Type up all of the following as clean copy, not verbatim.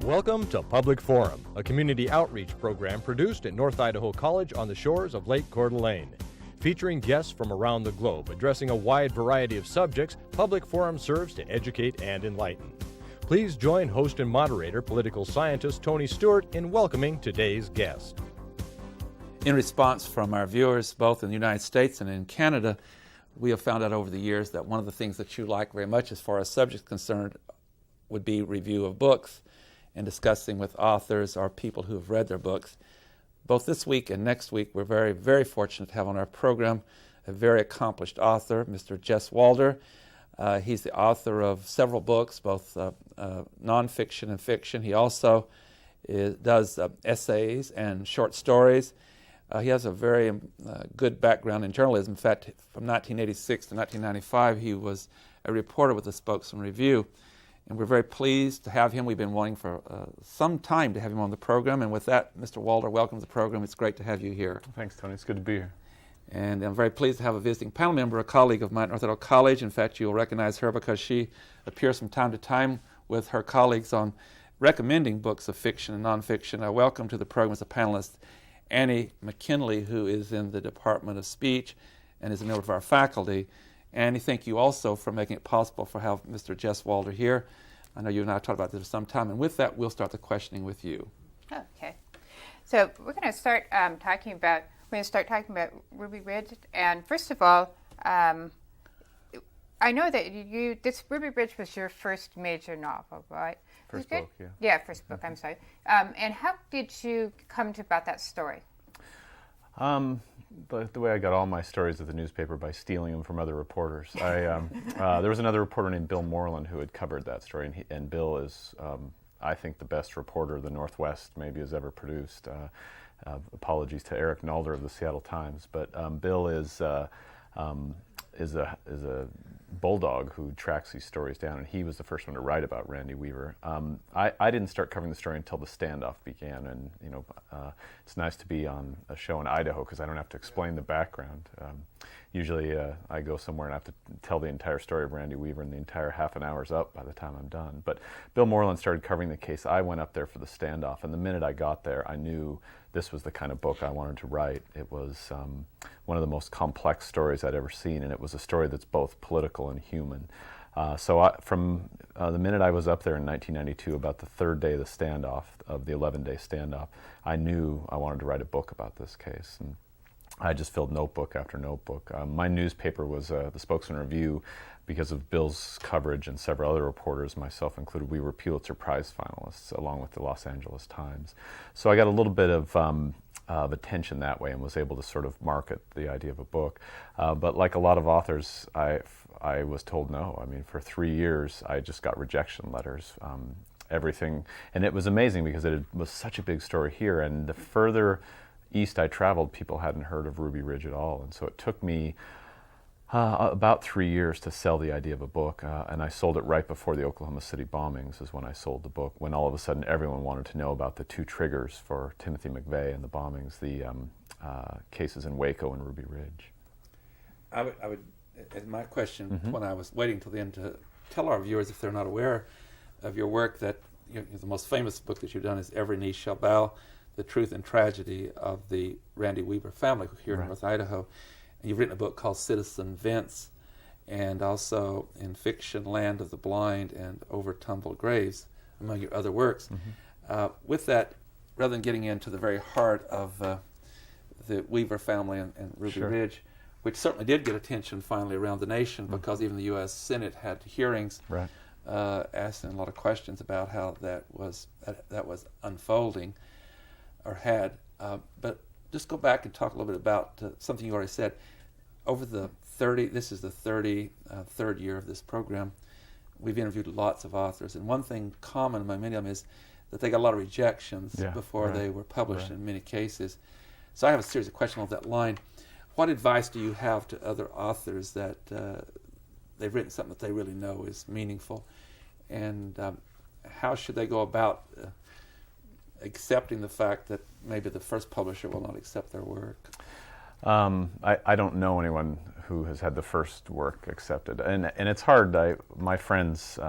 Welcome to Public Forum, a community outreach program produced at North Idaho College on the shores of Lake Coeur d'Alene. Featuring guests from around the globe addressing a wide variety of subjects, Public Forum serves to educate and enlighten. Please join host and moderator, political scientist Tony Stewart, in welcoming today's guest. In response from our viewers, both in the United States and in Canada, we have found out over the years that one of the things that you like very much as far as subjects concerned would be review of books and discussing with authors or people who have read their books. Both this week and next week, we're very, very fortunate to have on our program a very accomplished author, Mr. Jess Walder. He's the author of several books, both nonfiction and fiction. He also does essays and short stories. He has a very good background in journalism. In fact, from 1986 to 1995, he was a reporter with the Spokesman Review. And we're very pleased to have him. We've been wanting for some time to have him on the program. And with that, Mr. Walder, welcome to the program. It's great to have you here. Thanks, Tony. It's good to be here. And I'm very pleased to have a visiting panel member, a colleague of mine at North Idaho College. In fact, you'll recognize her because she appears from time to time with her colleagues on recommending books of fiction and nonfiction. I welcome to the program as a panelist Annie McKinley, who is in the Department of Speech and is a member of our faculty. Annie, thank you also for making it possible for have Mr. Jess Walder here. I know you and I talked about this for some time, and with that, we'll start the questioning with you. Okay. So we're going to start talking about Ruby Ridge. And first of all, I know that this Ruby Ridge was your first major novel, right? First book, yeah. Yeah, first book, I'm sorry. And how did you come to about that story? The way I got all my stories at the newspaper by stealing them from other reporters. There was another reporter named Bill Moreland who had covered that story, and Bill is, I think, the best reporter the Northwest maybe has ever produced. Apologies to Eric Nalder of the Seattle Times, but Bill is a bulldog who tracks these stories down, and he was the first one to write about Randy Weaver. I didn't start covering the story until the standoff began, and it's nice to be on a show in Idaho because I don't have to explain the background. Usually I go somewhere and I have to tell the entire story of Randy Weaver, and the entire half an hour's up by the time I'm done. But Bill Moreland started covering the case. I went up there for the standoff, and the minute I got there, I knew this was the kind of book I wanted to write. It was one of the most complex stories I'd ever seen, and it was a story that's both political and human. From the minute I was up there in 1992, about the third day of the standoff, of the 11-day standoff, I knew I wanted to write a book about this case. And I just filled notebook after notebook. My newspaper was the Spokesman Review. Because of Bill's coverage and several other reporters, myself included, we were Pulitzer Prize finalists along with the Los Angeles Times. So I got a little bit of attention that way and was able to sort of market the idea of a book. But like a lot of authors, I was told no. I mean, for 3 years, I just got rejection letters. Everything, and it was amazing because it was such a big story here, and the further east I traveled, people hadn't heard of Ruby Ridge at all, and so it took me about 3 years to sell the idea of a book, and I sold it right before the Oklahoma City bombings is when I sold the book, when all of a sudden everyone wanted to know about the two triggers for Timothy McVeigh and the bombings, the cases in Waco and Ruby Ridge. I would, as my question, when I was waiting till the end to tell our viewers, if they're not aware of your work, that the most famous book that you've done is Every Knee Shall Bow, The Truth and Tragedy of the Randy Weaver Family here in North Idaho. And you've written a book called Citizen Vince, and also in fiction, Land of the Blind and Over Tumbled Graves, among your other works. With that, rather than getting into the very heart of the Weaver family and Ruby Ridge, which certainly did get attention finally around the nation because even the U.S. Senate had hearings asking a lot of questions about how that was unfolding or had. But just go back and talk a little bit about something you already said. Over the this is the 33rd year of this program, we've interviewed lots of authors, and one thing common among many of them is that they got a lot of rejections before they were published in many cases. So I have a series of questions on that line. What advice do you have to other authors that they've written something that they really know is meaningful, and how should they go about accepting the fact that maybe the first publisher will not accept their work? I don't know anyone who has had the first work accepted, and it's hard. My friends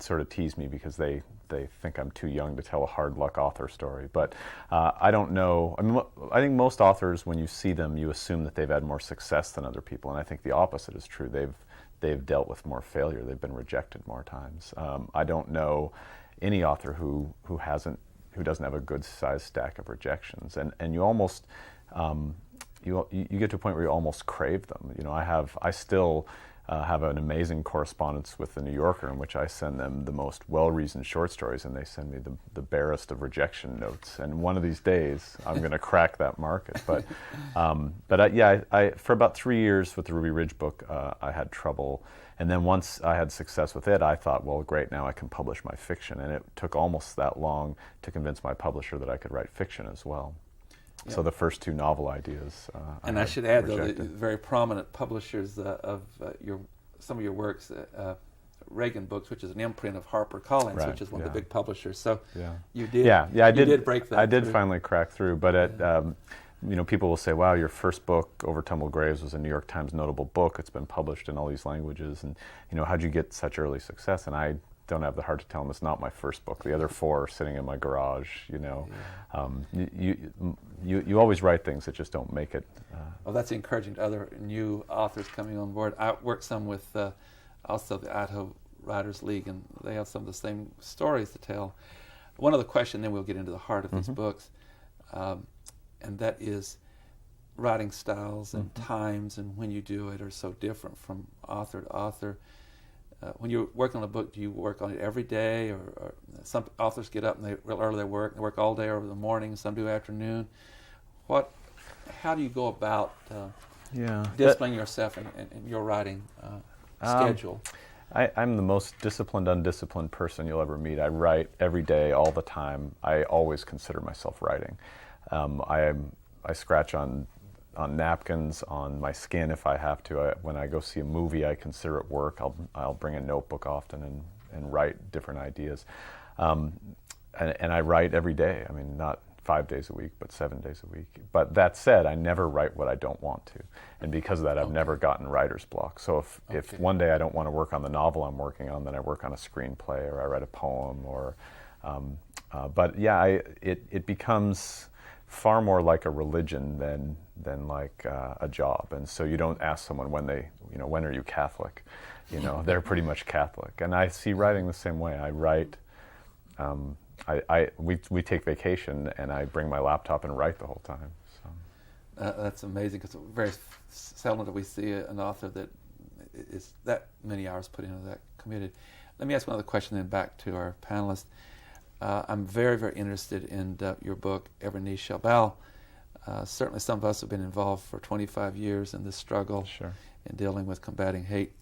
sort of tease me because they they think I'm too young to tell a hard luck author story. But I don't know. I mean, I think most authors, when you see them, you assume that they've had more success than other people, and I think the opposite is true. They've dealt with more failure. They've been rejected more times. I don't know any author who doesn't have a good sized stack of rejections, and you almost you get to a point where you almost crave them. You know, I still have an amazing correspondence with the New Yorker in which I send them the most well-reasoned short stories, and they send me the barest of rejection notes. And one of these days, I'm going to crack that market. But I for about 3 years with the Ruby Ridge book, I had trouble. And then once I had success with it, I thought, well, great, now I can publish my fiction. And it took almost that long to convince my publisher that I could write fiction as well. Yeah. So the first 2 novel ideas. And I should add, though, the very prominent publishers of some of your works, Reagan Books, which is an imprint of HarperCollins, right, which is one yeah. of the big publishers. So yeah. you did. Yeah, I did break that. I did through. finally crack through, but you know, people will say, "Wow, your first book, Over Tumbled Graves, was a New York Times notable book. It's been published in all these languages, and you know, how'd you get such early success?" And I don't have the heart to tell them it's not my first book. The other 4 are sitting in my garage. You know, yeah. You always write things that just don't make it. Well, that's encouraging to other new authors coming on board. I work some with also the Idaho Writers League, and they have some of the same stories to tell. One other question, then we'll get into the heart of these books, and that is writing styles and times and when you do it are so different from author to author. When you're working on a book, do you work on it every day, or some authors get up and real early they work all day or in the morning, some do afternoon. How do you go about disciplining yourself in your writing schedule? I'm the most disciplined, undisciplined person you'll ever meet. I write every day, all the time. I always consider myself writing. I scratch on napkins, on my skin if I have to. When I go see a movie, I consider it work. I'll bring a notebook often and write different ideas. And I write every day. I mean, not 5 days a week, but 7 days a week. But that said, I never write what I don't want to. And because of that, I've never gotten writer's block. So if one day I don't want to work on the novel I'm working on, then I work on a screenplay, or I write a poem, or but yeah, it becomes far more like a religion than like a job. And so you don't ask someone when are you Catholic? You know, they're pretty much Catholic. And I see writing the same way. I write, we take vacation and I bring my laptop and write the whole time. So. That's amazing, because very seldom do we see an author that is that many hours put into that, committed. Let me ask one other question then back to our panelists. I'm very, very interested in your book, Every Knee Shall Bow. Certainly some of us have been involved for 25 years in this struggle in dealing with combating hate.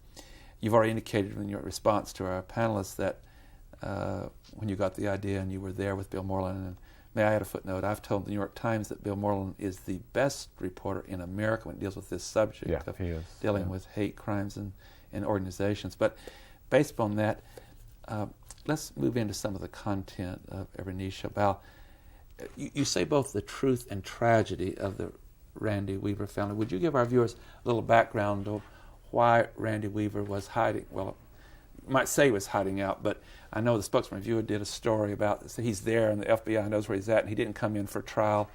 You've already indicated in your response to our panelists that when you got the idea and you were there with Bill Moreland, and may I add a footnote, I've told the New York Times that Bill Moreland is the best reporter in America when it deals with this subject of dealing with hate crimes in organizations. But based upon that, let's move into some of the content of Every Knee Shall Bow. You say both the truth and tragedy of the Randy Weaver family. Would you give our viewers a little background of why Randy Weaver was hiding? Well, you might say he was hiding out, but I know the Spokesman Reviewer did a story about this. He's there and the FBI knows where he's at, and he didn't come in for trial.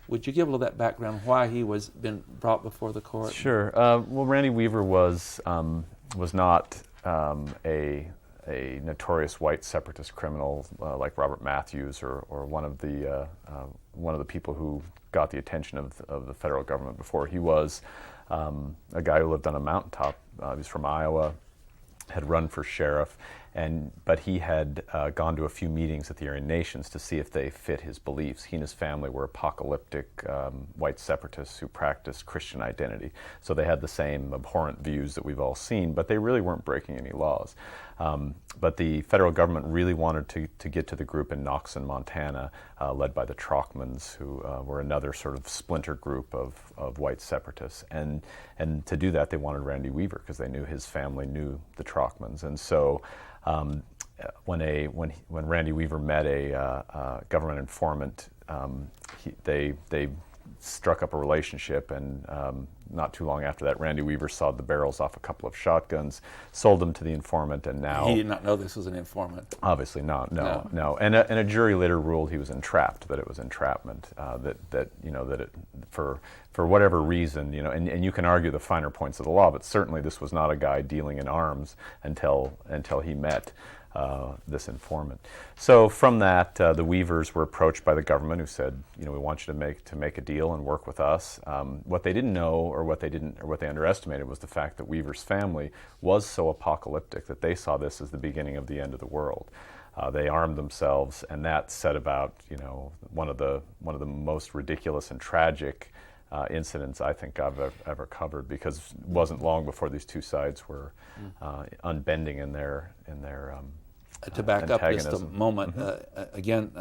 Would you give a little that background why he was been brought before the court? Sure. Well, Randy Weaver was not a notorious white separatist criminal like Robert Matthews or one of the people who got the attention of the federal government before. He was a guy who lived on a mountaintop. He's from Iowa, had run for sheriff, but he had gone to a few meetings at the Aryan Nations to see if they fit his beliefs. He and his family were apocalyptic white separatists who practiced Christian identity. So they had the same abhorrent views that we've all seen, but they really weren't breaking any laws. But the federal government really wanted to get to the group in Noxon, Montana, led by the Trockmans, who were another sort of splinter group of white separatists. And to do that, they wanted Randy Weaver because they knew his family knew the Trockmans. And so when Randy Weaver met a government informant, they struck up a relationship, and not too long after that, Randy Weaver sawed the barrels off a couple of shotguns, sold them to the informant, and now... He did not know this was an informant. Obviously not, no. And a jury later ruled he was entrapped, that it was entrapment, that it, for whatever reason, and you can argue the finer points of the law, but certainly this was not a guy dealing in arms until he met this informant. So from that, the Weavers were approached by the government, who said, we want you to make a deal and work with us. What they didn't know, or what they underestimated, was the fact that Weaver's family was so apocalyptic that they saw this as the beginning of the end of the world. They armed themselves, and that set about one of the most ridiculous and tragic incidents I think I've ever covered, because it wasn't long before these two sides were unbending in their to back up just a moment, again,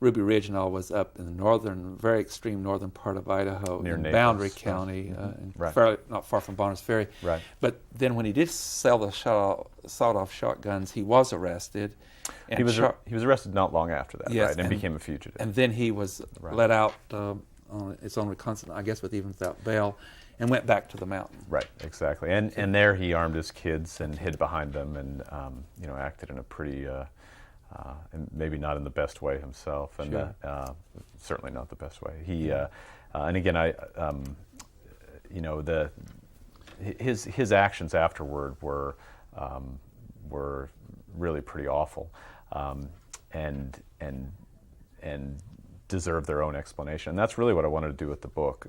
Ruby Ridge and all was up in the very extreme northern part of Idaho, near in Naples. Boundary County, Right. not far from Bonners Ferry. Right. But then when he did sell the sawed-off shotguns, he was arrested. And he was arrested not long after that, yes, right, and became a fugitive. And then he was let out on its own reconciliation, I guess, even without bail, and went back to the mountain. Right, exactly. And there he armed his kids and hid behind them, and acted in a pretty, and maybe not in the best way himself, and Sure. Certainly not the best way. He and again, his actions afterward were really pretty awful, and deserve their own explanation. And that's really what I wanted to do with the book.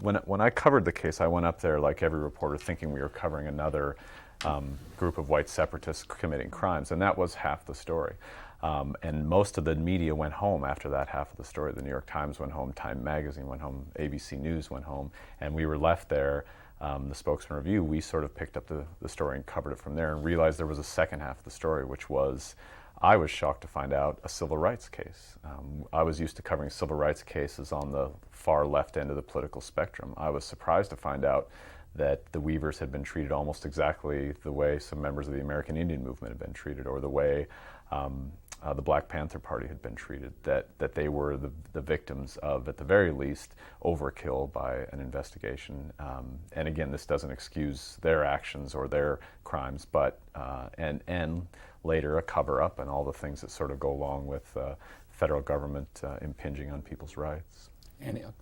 When I covered the case, I went up there like every reporter, thinking we were covering another group of white separatists committing crimes, and that was half the story. And most of the media went home after that half of the story. The New York Times went home, Time Magazine went home, ABC News went home, and we were left there. The Spokesman Review, we sort of picked up the story and covered it from there, and realized there was a second half of the story, which was, I was shocked to find out, a civil rights case. I was used to covering civil rights cases on the far left end of the political spectrum. I was surprised to find out that the Weavers had been treated almost exactly the way some members of the American Indian movement had been treated, or the way the Black Panther Party had been treated, that they were the victims of, at the very least, overkill by an investigation. And again, this doesn't excuse their actions or their crimes, but and later a cover-up and all the things that sort of go along with federal government impinging on people's rights. Annie, I'll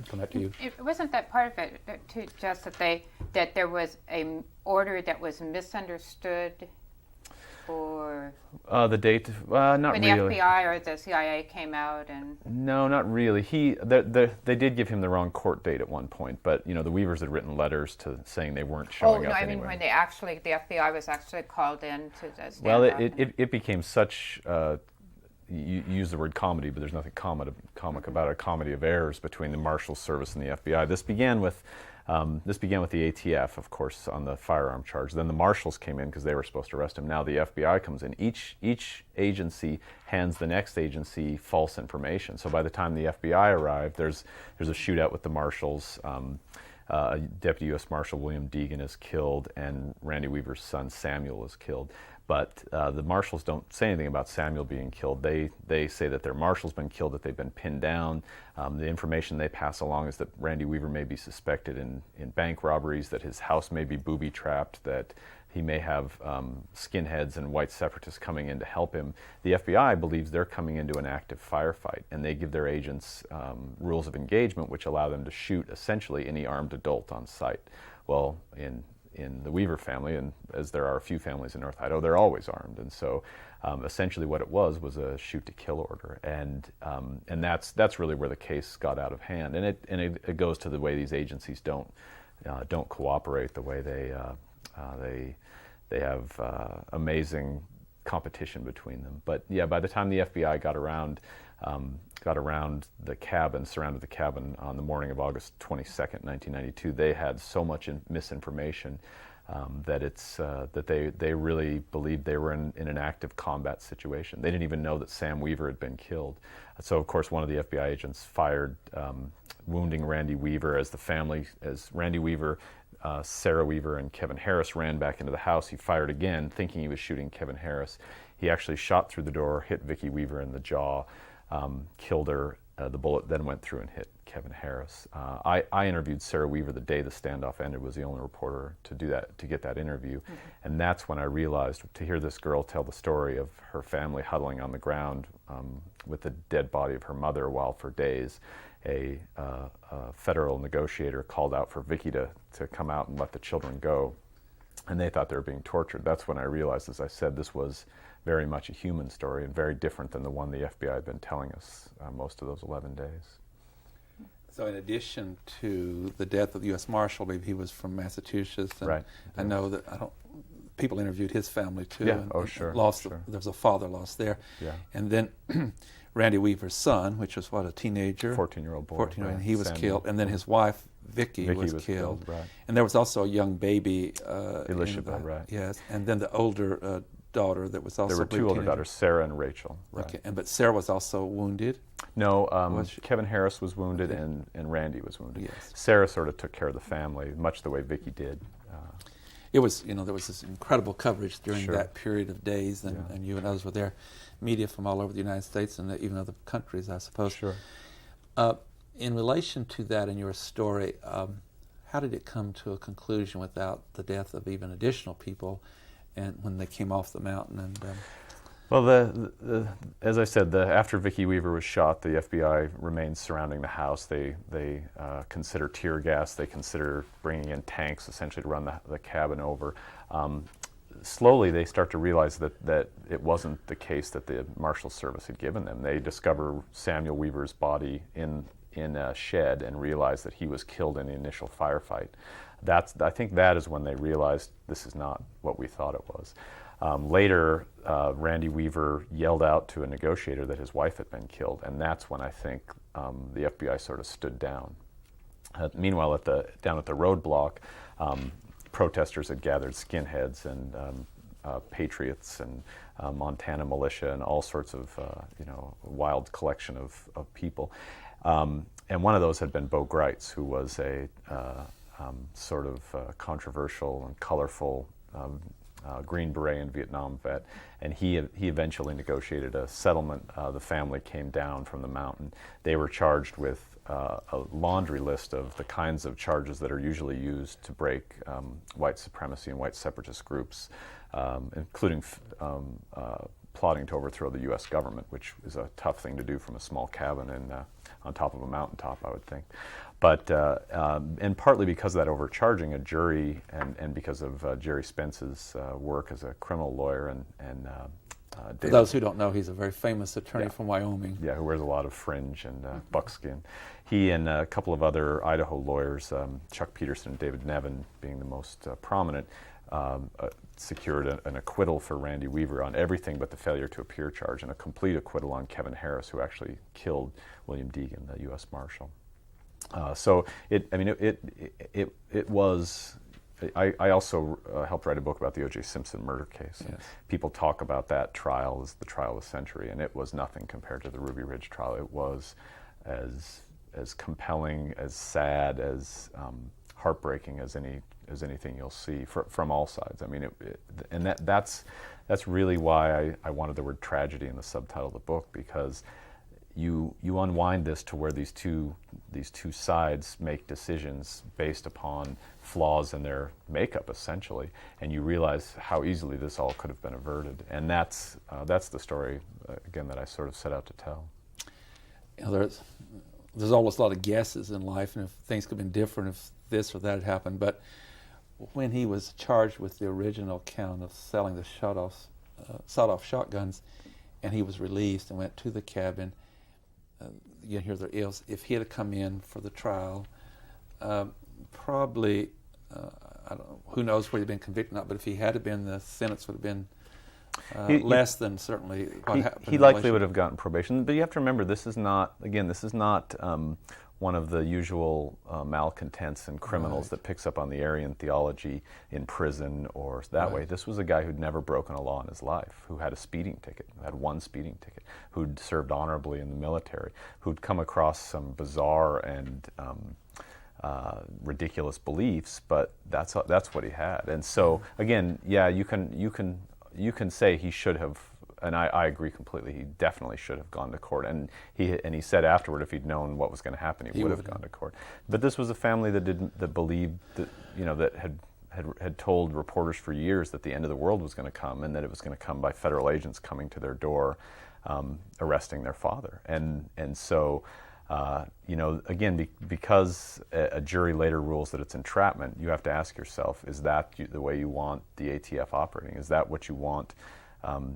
come back to you. It wasn't that part of it, too, just that there was an order that was misunderstood, or the date? Not when really. the FBI or the CIA came out and... No, not really. They did give him the wrong court date at one point, but the Weavers had written letters saying they weren't showing up anyway. When the FBI was actually called in to stand Well, up it became such. You use the word comedy, but there's nothing comic about a comedy of errors between the Marshals Service and the FBI. This began with the ATF, of course, on the firearm charge. Then the Marshals came in because they were supposed to arrest him. Now the FBI comes in. Each agency hands the next agency false information. So by the time the FBI arrived, there's a shootout with the Marshals. Deputy U.S. Marshal William Deegan is killed, and Randy Weaver's son Samuel is killed. But the Marshals don't say anything about Samuel being killed. They say that their Marshal's been killed, that they've been pinned down. The information they pass along is that Randy Weaver may be suspected in bank robberies, that his house may be booby-trapped, that he may have skinheads and white separatists coming in to help him. The FBI believes they're coming into an active firefight, and they give their agents rules of engagement which allow them to shoot essentially any armed adult on sight. Well, in the Weaver family, and as there are a few families in North Idaho, they're always armed, and so essentially what it was a shoot-to-kill order, and that's really where the case got out of hand, and it goes to the way these agencies don't cooperate, the way they have amazing competition between them. But yeah, by the time the FBI got around the cabin, surrounded the cabin on the morning of August 22nd, 1992, they had so much misinformation that they really believed they were in an active combat situation. They didn't even know that Sam Weaver had been killed. So of course one of the FBI agents fired, wounding Randy Weaver as Randy Weaver, Sarah Weaver and Kevin Harris ran back into the house. He fired again, thinking he was shooting Kevin Harris. He actually shot through the door, hit Vicki Weaver in the jaw, killed her, the bullet then went through and hit Kevin Harris. I interviewed Sarah Weaver the day the standoff ended, was the only reporter to do that, to get that interview. And that's when I realized, to hear this girl tell the story of her family huddling on the ground with the dead body of her mother, while for days a federal negotiator called out for Vicky to come out and let the children go. And they thought they were being tortured. That's when I realized, as I said, this was very much a human story and very different than the one the FBI had been telling us most of those 11 days. So in addition to the death of the U.S. Marshal, maybe he was from Massachusetts. And Right. I know that people interviewed his family too. Yeah. And, Oh, sure. Lost. Sure. There was a father lost there. Yeah. And then Randy Weaver's son, which was a teenager. 14-year-old boy. 14, right. and he was Samuel. killed. And then his wife, Vicky was killed. Right. And there was also a young baby. Elishaba, right. Yes. And then the older daughter that was also. There were two older daughters, Sarah and Rachel. Right. Okay. But Sarah was also wounded. No, Was she? Kevin Harris was wounded, Okay. and Randy was wounded. Yes. Sarah sort of took care of the family, much the way Vicky did. It was, there was this incredible coverage during Sure. that period of days, and, Yeah. and you and others were there, media from all over the United States and even other countries, I suppose. Sure. In relation to that in your story, how did it come to a conclusion without the death of even additional people, and when they came off the mountain? And Well, as I said, after Vicky Weaver was shot, the FBI remained surrounding the house. They consider tear gas. They consider bringing in tanks, essentially, to run the cabin over. Slowly, they start to realize that it wasn't the case that the Marshal Service had given them. They discover Samuel Weaver's body in a shed and realize that he was killed in the initial firefight. I think that is when they realized this is not what we thought it was. Later, Randy Weaver yelled out to a negotiator that his wife had been killed, and that's when I think the FBI sort of stood down. Meanwhile, down at the roadblock, protesters had gathered, skinheads and patriots and Montana militia and all sorts of wild collection of people. And one of those had been Bo Greitz, who was a sort of controversial and colorful Green Beret and Vietnam vet, and he eventually negotiated a settlement. The family came down from the mountain. They were charged with a laundry list of the kinds of charges that are usually used to break white supremacy and white separatist groups, including plotting to overthrow the U.S. government, which is a tough thing to do from a small cabin on top of a mountaintop, I would think. But and partly because of that overcharging, a jury, and because of Jerry Spence's work as a criminal lawyer, and for those who don't know, he's a very famous attorney from Wyoming. Yeah, who wears a lot of fringe and buckskin. He and a couple of other Idaho lawyers, Chuck Peterson and David Nevin being the most prominent, secured an acquittal for Randy Weaver on everything but the failure to appear charge, and a complete acquittal on Kevin Harris, who actually killed William Deegan, the U.S. Marshal. So it was. I also helped write a book about the O.J. Simpson murder case. Yes. People talk about that trial as the trial of the century, and it was nothing compared to the Ruby Ridge trial. It was as compelling, as sad, as heartbreaking as anything you'll see from all sides. I mean, that's really why I wanted the word tragedy in the subtitle of the book, because you unwind this to where these two sides make decisions based upon flaws in their makeup, essentially, and you realize how easily this all could have been averted. And that's the story again that I sort of set out to tell. There's always a lot of guesses in life, and if things could have been different if this or that had happened. But when he was charged with the original count of selling the sawed-off shotguns, and he was released and went to the cabin, you hear the ills. If he had come in for the trial, probably, I don't know, who knows where he'd been convicted or not, but if he had been, the sentence would have been less than certainly what happened. He likely would have gotten probation, but you have to remember, this is not one of the usual malcontents and criminals that picks up on the Aryan theology in prison or that way. This was a guy who'd never broken a law in his life, who had a speeding ticket, had one speeding ticket, who'd served honorably in the military, who'd come across some bizarre and ridiculous beliefs, but that's what he had. And so again, yeah, you can say he should have and I agree completely. He definitely should have gone to court, and he said afterward, if he'd known what was going to happen, he would have gone to court. But this was a family that believed that, you know, that had told reporters for years that the end of the world was going to come, and that it was going to come by federal agents coming to their door, arresting their father. And so, you know, again, because a jury later rules that it's entrapment, you have to ask yourself, is that the way you want the ATF operating? Is that what you want?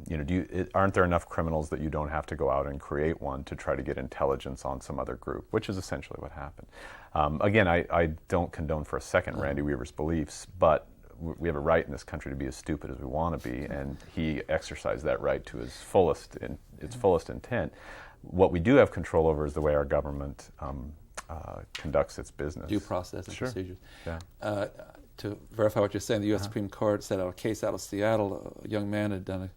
You know, aren't there enough criminals that you don't have to go out and create one to try to get intelligence on some other group, which is essentially what happened. Again, I don't condone for a second Randy Weaver's beliefs, but we have a right in this country to be as stupid as we want to be, and he exercised that right to its fullest intent. What we do have control over is the way our government conducts its business. Due process and Sure. procedures. Yeah. To verify what you're saying, the U.S. Supreme Court set out a case out of Seattle. A young man had done a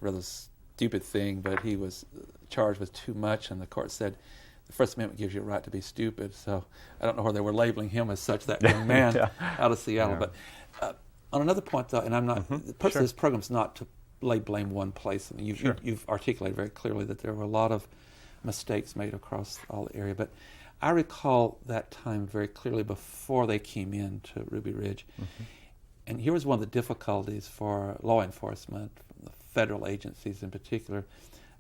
rather stupid thing, but he was charged with too much, and the court said the First Amendment gives you a right to be stupid. So I don't know whether they were labeling him as such, that young man out of Seattle. Yeah. But on another point, though, and I'm not, the purpose of this program is not to lay blame one place. I mean, you've articulated very clearly that there were a lot of mistakes made across all the area, but I recall that time very clearly before they came in to Ruby Ridge. And here was one of the difficulties for law enforcement, the federal agencies in particular.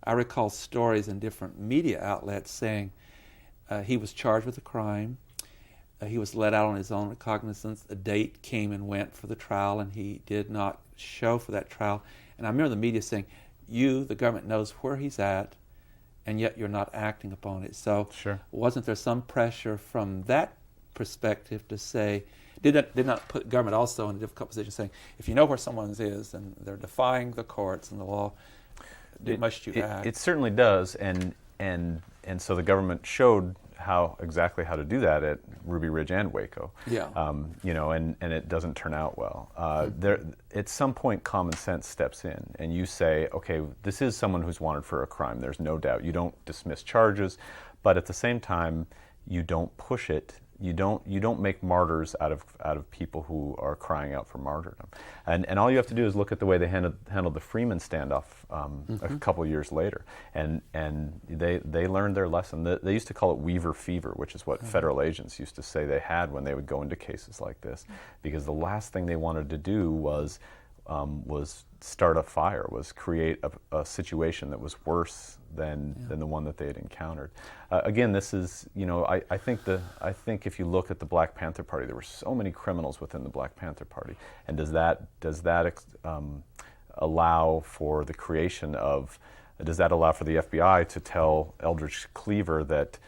I recall stories in different media outlets saying he was charged with a crime, he was let out on his own recognizance, a date came and went for the trial, and he did not show for that trial. And I remember the media saying, the government knows where he's at, and yet you're not acting upon it. So wasn't there some pressure from that perspective to say, did not put government also in a difficult position, saying, if you know where someone is and they're defying the courts and the law, must you act? It certainly does, and so the government showed exactly how to do that at Ruby Ridge and Waco. You know, and it doesn't turn out well. There, at some point, common sense steps in, and you say, okay, this is someone who's wanted for a crime. There's no doubt. You don't dismiss charges, but at the same time, you don't push it. You don't make martyrs out of people who are crying out for martyrdom. And all you have to do is look at the way they handled the Freeman standoff a couple years later, and they learned their lesson. They used to call it Weaver fever, which is what federal agents used to say they had when they would go into cases like this, because the last thing they wanted to do was start a fire, was create a situation that was worse than the one that they had encountered. Again, this is, you know, I think if you look at the Black Panther Party, there were so many criminals within the Black Panther Party, and does that allow for the creation of? Does that allow for the FBI to tell Eldridge Cleaver that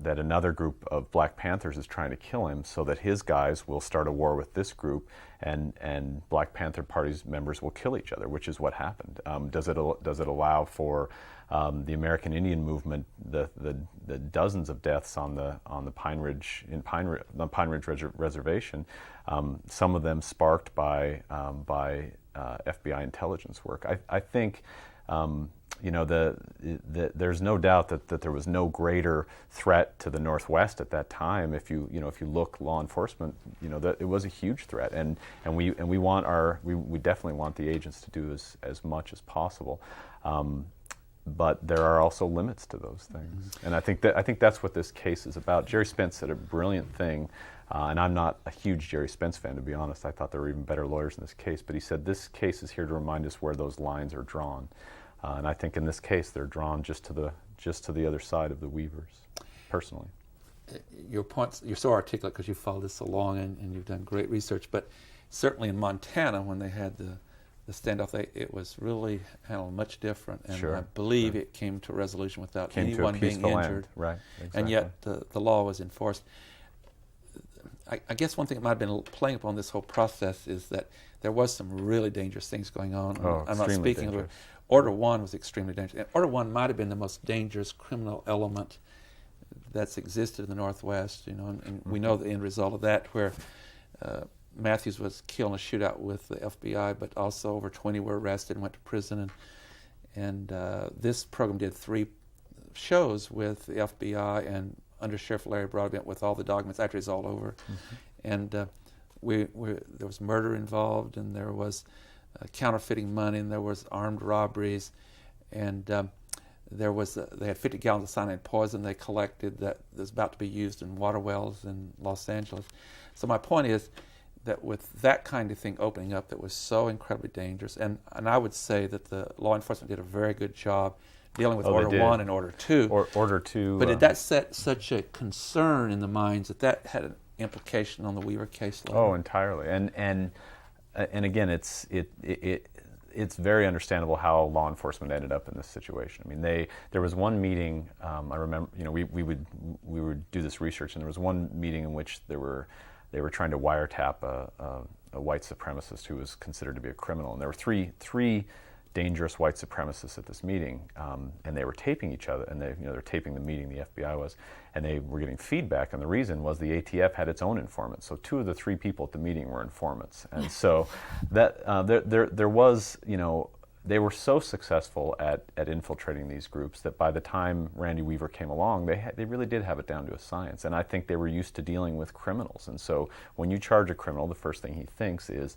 another group of Black Panthers is trying to kill him, so that his guys will start a war with this group, and Black Panther Party's members will kill each other, which is what happened? Does it allow for the American Indian movement, the dozens of deaths on the Pine Ridge Reservation, some of them sparked by FBI intelligence work? I think. You know, there's no doubt that there was no greater threat to the Northwest at that time. If you look law enforcement, you know, that it was a huge threat, and we definitely want the agents to do as much as possible. But there are also limits to those things, and I think that's what this case is about. Jerry Spence said a brilliant thing, and I'm not a huge Jerry Spence fan, to be honest. I thought there were even better lawyers in this case, but he said this case is here to remind us where those lines are drawn. And I think in this case, they're drawn just to the other side of the Weavers, personally. Your points, you're so articulate because you've followed this so long and you've done great research. But certainly in Montana, when they had the standoff, it was really handled much different. And I believe it came to a resolution without anyone being injured. Right, exactly. And yet the law was enforced. I guess one thing that might have been playing upon this whole process is that there was some really dangerous things going on. I'm not speaking of it. Order 1 was extremely dangerous. And Order 1 might have been the most dangerous criminal element that's existed in the Northwest, you know, and we know the end result of that, where Matthews was killed in a shootout with the FBI, but also over 20 were arrested and went to prison. And this program did 3 shows with the FBI and Under Sheriff Larry Broadbent with all the documents after it's all over. And there was murder involved, and there was counterfeiting money, and there was armed robberies, and there was they had 50 gallons of cyanide poison they collected that was about to be used in water wells in Los Angeles. So my point is that with that kind of thing opening up that was so incredibly dangerous, and I would say that the law enforcement did a very good job dealing with Order 1 and Order 2. Order 2. But did that set such a concern in the minds that had an implication on the Weaver case later? Oh, entirely. And again, it's very understandable how law enforcement ended up in this situation. I mean, there was one meeting. I remember, we would do this research, and there was one meeting in which they were trying to wiretap a white supremacist who was considered to be a criminal, and there were three dangerous white supremacists at this meeting, and they were taping each other, and they're taping the meeting, the FBI was, and they were getting feedback, and the reason was the ATF had its own informants. So 2 of the 3 people at the meeting were informants, and so that there was, they were so successful at infiltrating these groups that by the time Randy Weaver came along, they really did have it down to a science, and I think they were used to dealing with criminals, and so when you charge a criminal, the first thing he thinks is,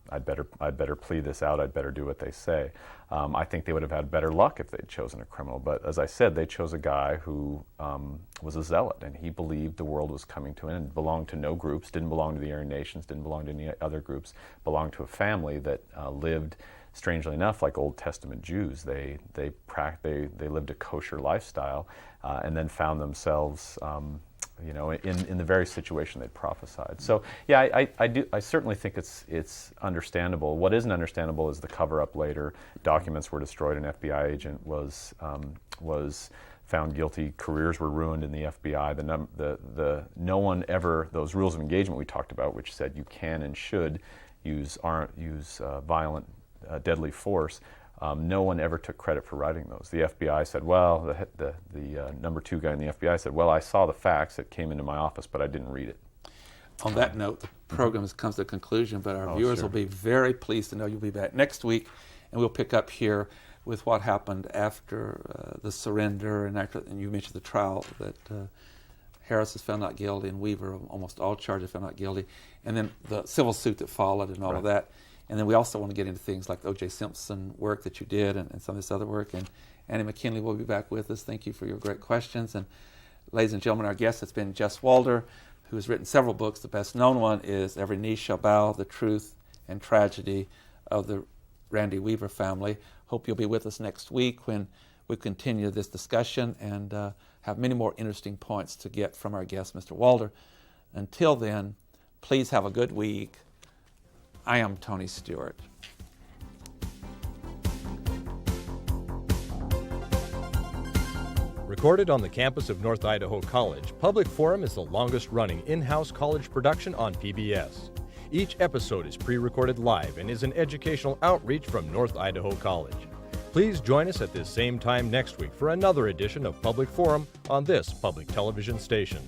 I'd better plead this out. I'd better do what they say. I think they would have had better luck if they'd chosen a criminal. But as I said, they chose a guy who was a zealot, and he believed the world was coming to an end. Belonged to no groups, didn't belong to the Aryan Nations, didn't belong to any other groups. Belonged to a family that lived, strangely enough, like Old Testament Jews. They lived a kosher lifestyle, and then found themselves in the very situation they'd prophesied. So, yeah, I certainly think it's understandable. What isn't understandable is the cover-up later. Documents were destroyed. An FBI agent was found guilty. Careers were ruined in the FBI. No one ever, those rules of engagement we talked about, which said you can and should use violent, deadly force. No one ever took credit for writing those. The FBI said, well, the number 2 guy in the FBI said, well, I saw the facts that came into my office, but I didn't read it. On that note, the program has come to a conclusion, but our viewers will be very pleased to know you'll be back next week, and we'll pick up here with what happened after the surrender and you mentioned the trial that Harris is found not guilty and Weaver, almost all charges found not guilty, and then the civil suit that followed and all of that. And then we also want to get into things like the O.J. Simpson work that you did and some of this other work. And Annie McKinley will be back with us. Thank you for your great questions. And ladies and gentlemen, our guest has been Jess Walder, who has written several books. The best known one is Every Knee Shall Bow, The Truth and Tragedy of the Randy Weaver Family. Hope you'll be with us next week when we continue this discussion and have many more interesting points to get from our guest, Mr. Walder. Until then, please have a good week. I am Tony Stewart. Recorded on the campus of North Idaho College, Public Forum is the longest-running in-house college production on PBS. Each episode is pre-recorded live and is an educational outreach from North Idaho College. Please join us at this same time next week for another edition of Public Forum on this public television station.